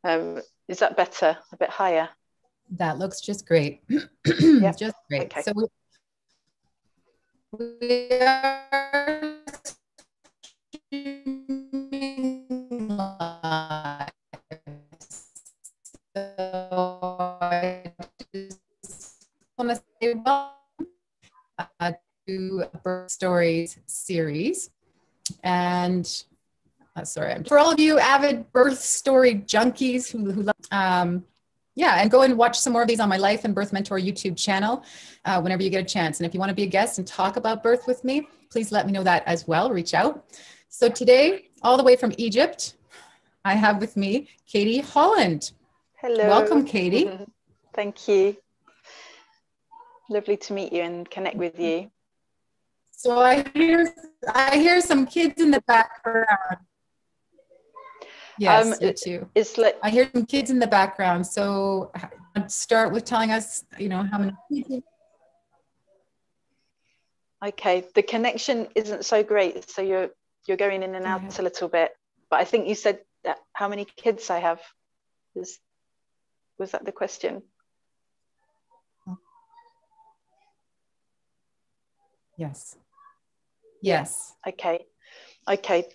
Is that better? A bit higher? That looks just great. Yeah. Just great. Okay. So we are streaming live. So I just want to say welcome to Birth Stories series. And sorry, for all of you avid birth story junkies who love, yeah, and go and watch some more of these on my Life and Birth Mentor YouTube channel whenever you get a chance. And if you want to be a guest and talk about birth with me, please let me know that as well. Reach out. So today, all the way from Egypt, I have with me Katie Holland. Hello. Welcome, Katie. Thank you. Lovely to meet you and connect with you. So I hear some kids in the background. Yes, me too. I hear some kids in the background. So start with telling us, you know, how many kids. Okay, the connection isn't so great, so you're going in and out a little bit. But I think you said that how many kids I have. Was that the question? Yes. Yes. Okay. Okay.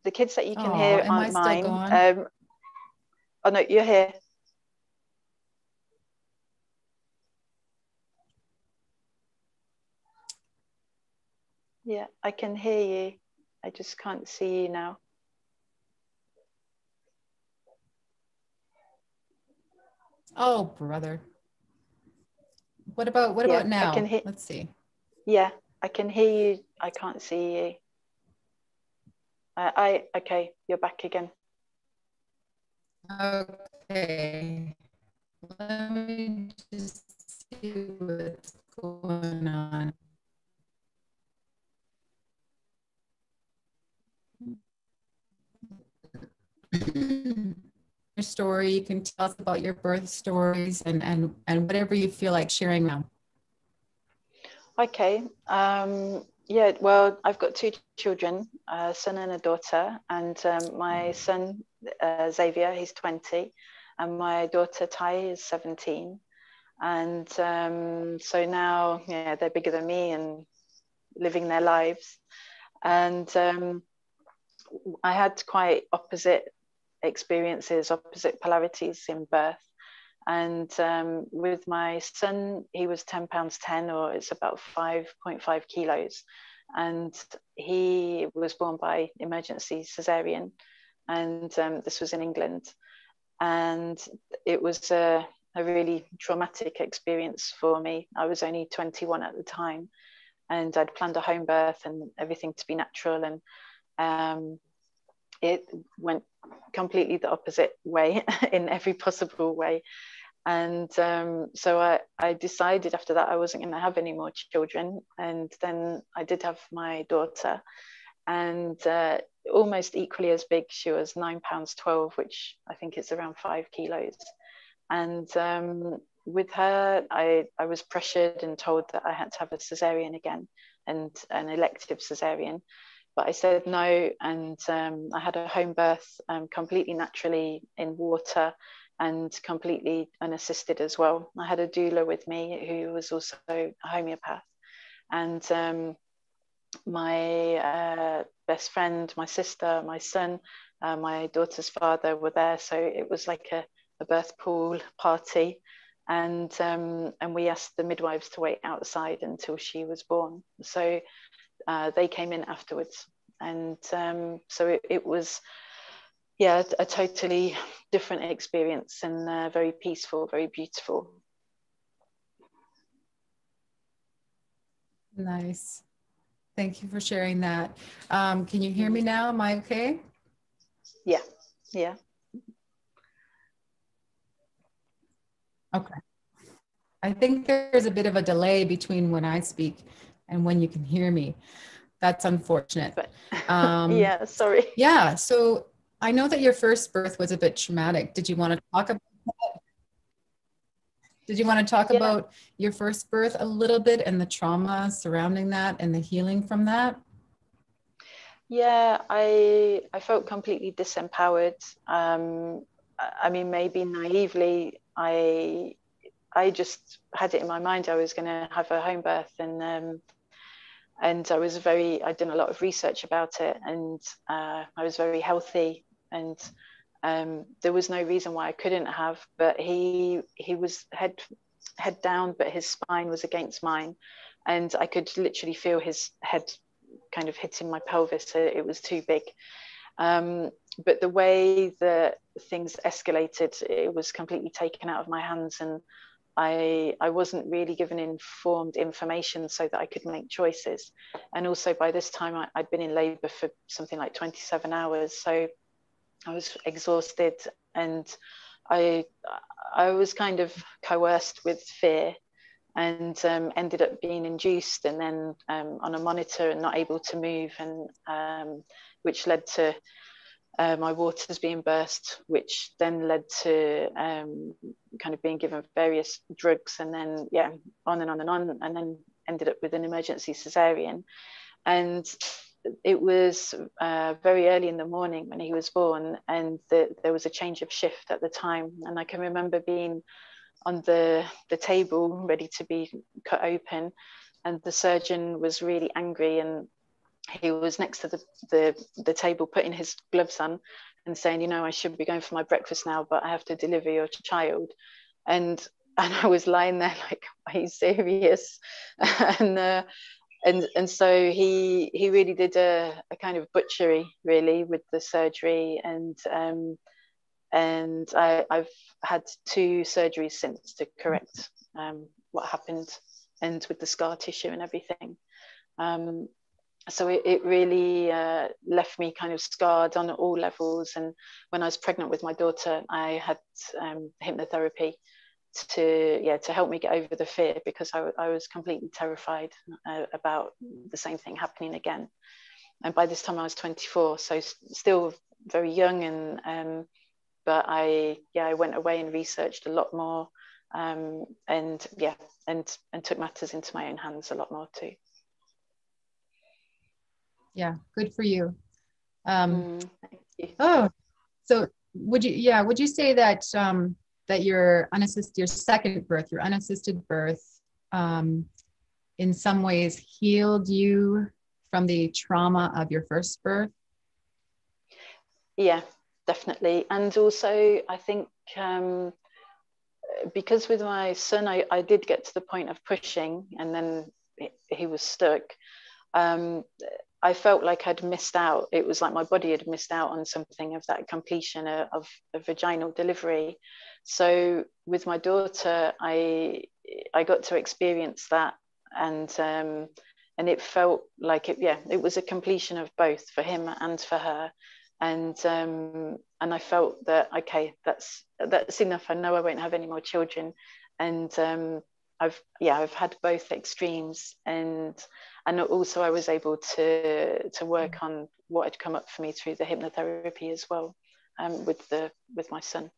The kids that you can hear aren't mine. Oh no, you're here. Yeah, I can hear you. I just can't see you now. Oh, brother. What about now? Let's see. Yeah, I can hear you. I can't see you. Okay, you're back again. Okay. Let me just see what's going on. Your story, you can tell us about your birth stories and whatever you feel like sharing now. Okay. Yeah, well, I've got two children, a son and a daughter, and my son, Xavier, he's 20, and my daughter, Tai, is 17. And so now, yeah, they're bigger than me and living their lives. And I had quite opposite experiences, opposite polarities in birth. And with my son, he was 10 pounds 10, or it's about 5.5 kilos. And he was born by emergency caesarian. And this was in England. And it was a really traumatic experience for me. I was only 21 at the time. And I'd planned a home birth and everything to be natural. And it went completely the opposite way in every possible way. And so I decided after that I wasn't going to have any more children. And then I did have my daughter, and almost equally as big. She was 9 pounds 12, which I think is around 5 kilos. And with her, I was pressured and told that I had to have a caesarean again, and an elective caesarean. But I said no, and I had a home birth completely naturally in water, and completely unassisted as well. I had a doula with me who was also a homeopath. And my best friend, my sister, my son, my daughter's father were there. So it was like a birth pool party. And we asked the midwives to wait outside until she was born. So they came in afterwards. And so it was, yeah, a totally different experience, and very peaceful, very beautiful. Nice. Thank you for sharing that. Can you hear me now? Am I okay? Yeah, yeah. Okay. I think there's a bit of a delay between when I speak and when you can hear me. That's unfortunate. But, yeah, sorry. Yeah, so I know that your first birth was a bit traumatic. Did you want to talk about that? Did you want to talk about your first birth a little bit and the trauma surrounding that and the healing from that? Yeah, I felt completely disempowered. I mean, maybe naively, I just had it in my mind I was going to have a home birth, and I'd done a lot of research about it, and I was very healthy, and there was no reason why I couldn't have. But he was head down, but his spine was against mine, and I could literally feel his head kind of hitting my pelvis. So it was too big. But the way that things escalated, it was completely taken out of my hands, and I wasn't really given informed information so that I could make choices. And also by this time I'd been in labour for something like 27 hours, so I was exhausted, and I I was kind of coerced with fear, and ended up being induced, and then on a monitor and not able to move, and which led to my waters being burst, which then led to kind of being given various drugs, and then on and on and on, and then ended up with an emergency caesarian. And it was very early in the morning when he was born, and there was a change of shift at the time, and I can remember being on the table ready to be cut open, and the surgeon was really angry, and he was next to the table putting his gloves on and saying, you know, I should be going for my breakfast now, but I have to deliver your child. And I was lying there like, are you serious? and so he really did a kind of butchery really with the surgery, and I've had 2 surgeries since to correct what happened, and with the scar tissue and everything. So it really left me kind of scarred on all levels. And when I was pregnant with my daughter, I had hypnotherapy to help me get over the fear, because I was completely terrified about the same thing happening again. And by this time I was 24, so still very young, and but I went away and researched a lot more, and took matters into my own hands a lot more too. Yeah, good for you. Thank you. Oh, so would you say that that your second birth, your unassisted birth, in some ways healed you from the trauma of your first birth? Yeah, definitely. And also I think because with my son I did get to the point of pushing, and then he was stuck. I felt like I'd missed out. It was like my body had missed out on something of that completion of vaginal delivery. So with my daughter, I got to experience that, and it felt like it was a completion of both for him and for her. And I felt that, okay, that's enough. I know I won't have any more children. And I've had both extremes, and also I was able to work on what had come up for me through the hypnotherapy as well, with my son.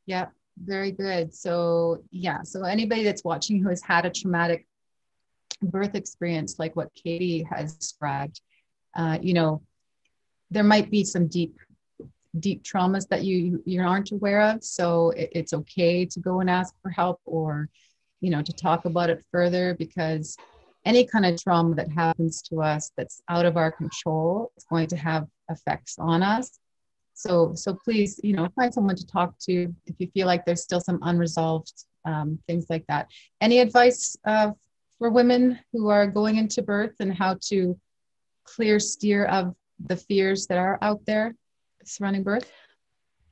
Yeah, very good. So so anybody that's watching who has had a traumatic birth experience like what Katie has described, there might be some deep traumas that you aren't aware of. So it's okay to go and ask for help, or to talk about it further, because any kind of trauma that happens to us that's out of our control is going to have effects on us. So please, find someone to talk to if you feel like there's still some unresolved things like that. Any advice for women who are going into birth, and how to steer of the fears that are out there surrounding birth?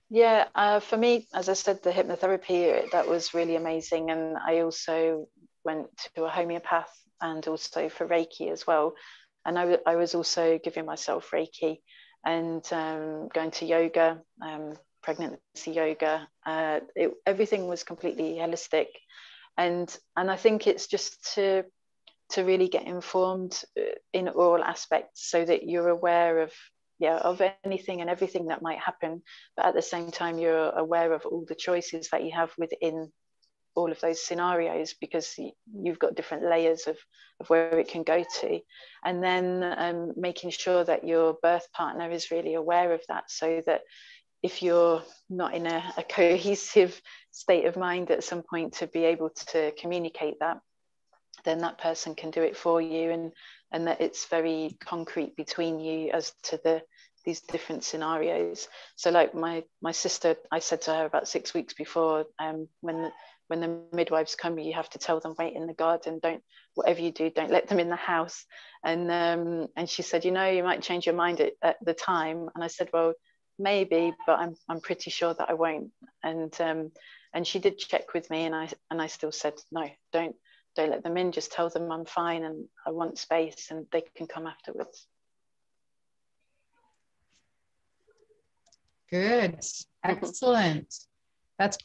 Yeah, for me, as I said, the hypnotherapy, that was really amazing. And I also went to a homeopath, and also for Reiki as well. And I was also giving myself Reiki, and going to yoga, pregnancy yoga. Everything was completely holistic. And I think it's just to really get informed in all aspects, so that you're aware of anything and everything that might happen, but at the same time you're aware of all the choices that you have within all of those scenarios, because you've got different layers of where it can go to. And then making sure that your birth partner is really aware of that, so that if you're not in a cohesive state of mind at some point to be able to communicate that, then that person can do it for you, and that it's very concrete between you as to these different scenarios. So like my sister, I said to her about 6 weeks before, when the midwives come, you have to tell them wait in the garden, whatever you do, don't let them in the house. And she said, you might change your mind at the time. And I said, well, maybe, but I'm pretty sure that I won't. And she did check with me, and I still said, no, don't let them in, just tell them I'm fine and I want space, and they can come afterwards. Good. Excellent. That's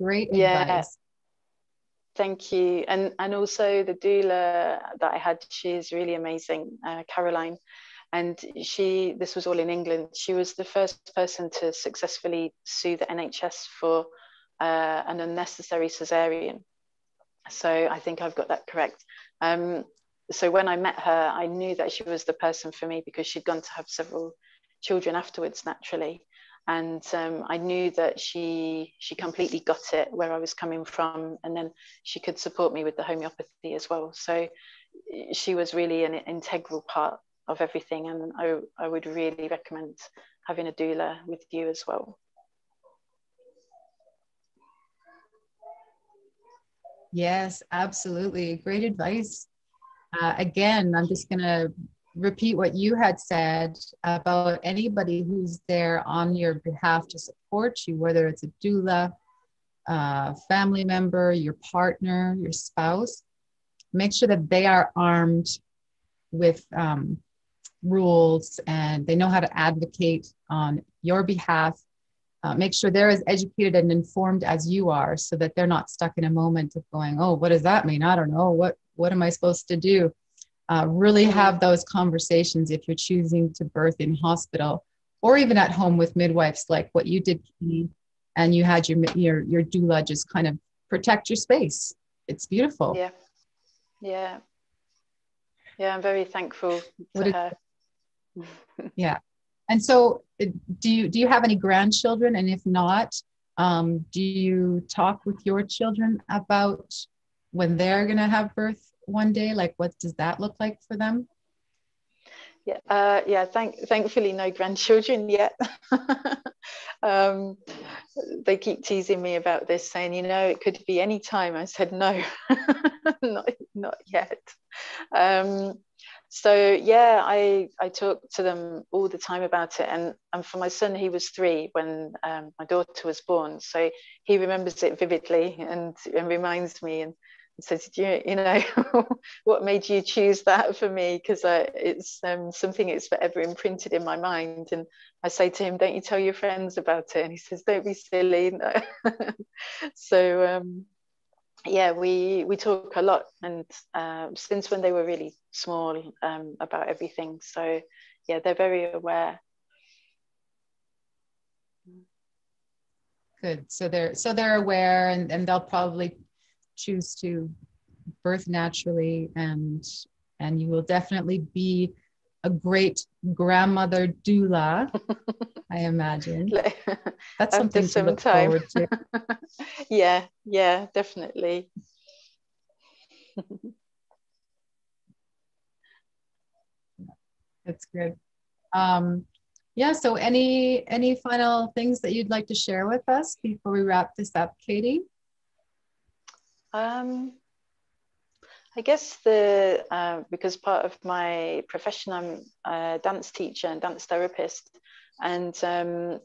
great yeah, advice. Thank you. And also the doula that I had, she's really amazing, Caroline. And this was all in England. She was the first person to successfully sue the NHS for an unnecessary caesarian. So I think I've got that correct. So when I met her, I knew that she was the person for me, because she'd gone to have several children afterwards, naturally. And I knew that she completely got it, where I was coming from, and then she could support me with the homeopathy as well. So she was really an integral part of everything, and I would really recommend having a doula with you as well. Yes, absolutely. Great advice. Again, I'm just going to repeat what you had said about anybody who's there on your behalf to support you, whether it's a doula, family member, your partner, your spouse. Make sure that they are armed with rules, and they know how to advocate on your behalf. Make sure they're as educated and informed as you are, so that they're not stuck in a moment of going, oh, what does that mean? I don't know. What am I supposed to do? Really have those conversations if you're choosing to birth in hospital, or even at home with midwives, like what you did, and you had your doula just kind of protect your space. It's beautiful. Yeah. I'm very thankful to her. Yeah. And so do you have any grandchildren? And if not, do you talk with your children about when they're going to have birth one day? Like, what does that look like for them? Thankfully no grandchildren yet. They keep teasing me about this, saying, it could be any time. I said no. not yet. So yeah, I talk to them all the time about it, and for my son, he was 3 when my daughter was born, so he remembers it vividly and reminds me and says, what made you choose that for me? Because it's something that's forever imprinted in my mind. And I say to him, don't you tell your friends about it? And he says, don't be silly. So we talk a lot, and since when they were really small, about everything. So yeah, they're very aware. Good. So they're aware, and they'll probably choose to birth naturally, and you will definitely be a great grandmother doula, I imagine. That's something to look forward to. Yeah, definitely. That's good. So any final things that you'd like to share with us before we wrap this up, Katie? I guess because part of my profession, I'm a dance teacher and dance therapist, and one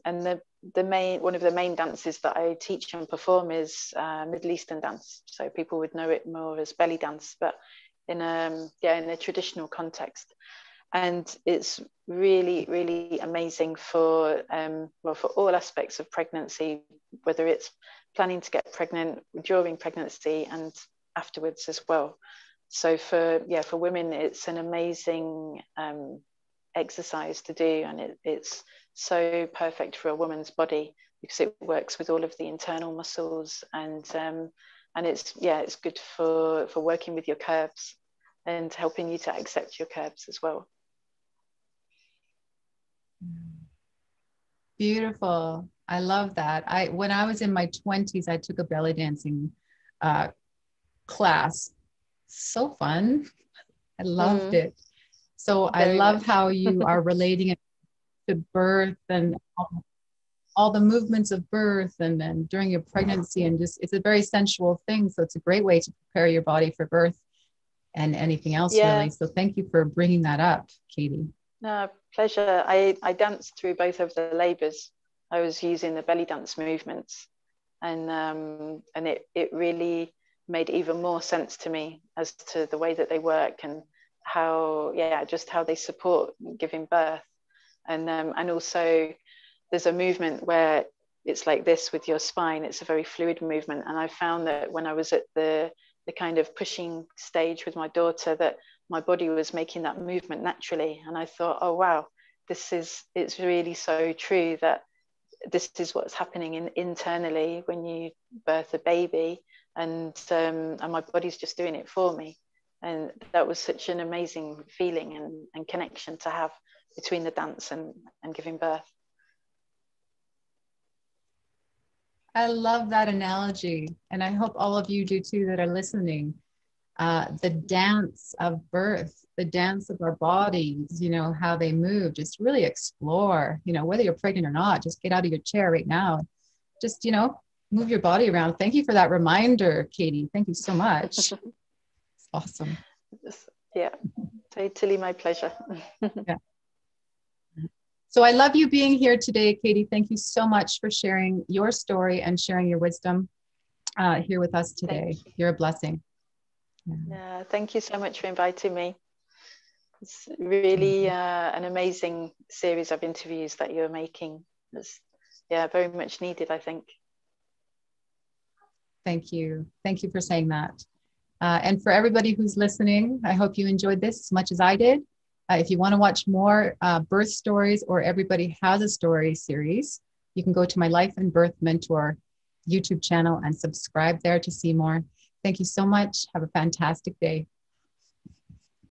of the main dances that I teach and perform is Middle Eastern dance. So people would know it more as belly dance, but in a traditional context. And it's really, really amazing for all aspects of pregnancy, whether it's planning to get pregnant, during pregnancy, and afterwards as well. So for women, it's an amazing exercise to do, and it's so perfect for a woman's body, because it works with all of the internal muscles, and it's good for working with your curves and helping you to accept your curves as well. Beautiful. I love that. When I was in my 20s, I took a belly dancing class. So fun. I loved it. So I love how you are relating it to birth and all the movements of birth, and then during your pregnancy, and just, it's a very sensual thing. So it's a great way to prepare your body for birth and anything else, really. So thank you for bringing that up, Katie. No, pleasure. I danced through both of the labours. I was using the belly dance movements, and it really made even more sense to me as to the way that they work, and how they support giving birth. And also there's a movement where it's like this with your spine. It's a very fluid movement, and I found that when I was at the kind of pushing stage with my daughter, that my body was making that movement naturally. And I thought, oh wow, it's really so true that this is what's happening internally when you birth a baby, and my body's just doing it for me. And that was such an amazing feeling and connection to have between the dance and giving birth. I love that analogy, and I hope all of you do too that are listening. The dance of birth, the dance of our bodies, how they move. Just really explore, whether you're pregnant or not, just get out of your chair right now. Just, move your body around. Thank you for that reminder, Katie. Thank you so much. It's awesome. Yeah, totally my pleasure. Yeah. So I love you being here today, Katie. Thank you so much for sharing your story and sharing your wisdom here with us today. You're a blessing. Yeah, thank you so much for inviting me. It's really an amazing series of interviews that you're making. It's very much needed, I think. Thank you. Thank you for saying that. And for everybody who's listening, I hope you enjoyed this as much as I did. If you want to watch more birth stories or Everybody Has a Story series, you can go to my Life and Birth Mentor YouTube channel and subscribe there to see more. Thank you so much. Have a fantastic day.